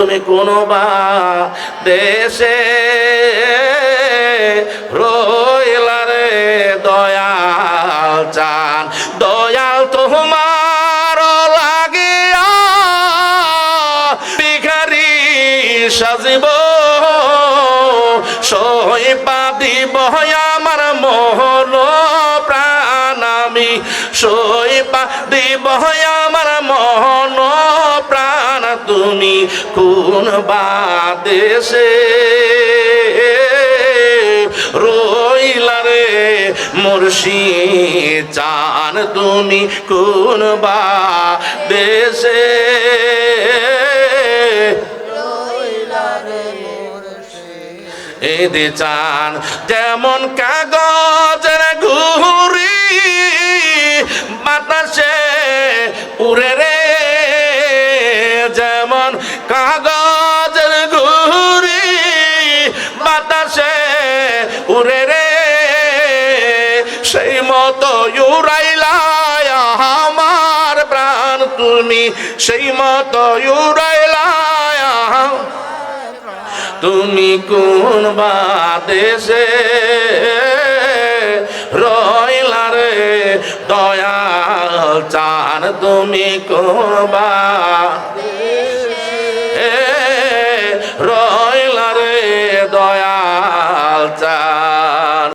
তুমি কোন বা দেশে রইলা রে দয়াল চান দয়াল তোমার লাগিয়া ভিখারি সাজিব সইপা দিব আমার মোহন প্রাণ আমি সইপা দিব আমার মোহন প্রাণ তুমি কোন বাদেশে রইলা রে মুর্শিদ চান তুমি কোন বাদেশে এদে চান যেমন কাগজের ঘুরি বাতাসে উড়ে রে যেমন কাগজের ঘুরি বাতাসে উড়ে রে সেই মতো উড়াইলা আমার প্রাণ তুমি সেই মতো উড়াইলা তুমি কোন বাদেশে রইলা রে দয়াল চান তুমি কোন বাদেশে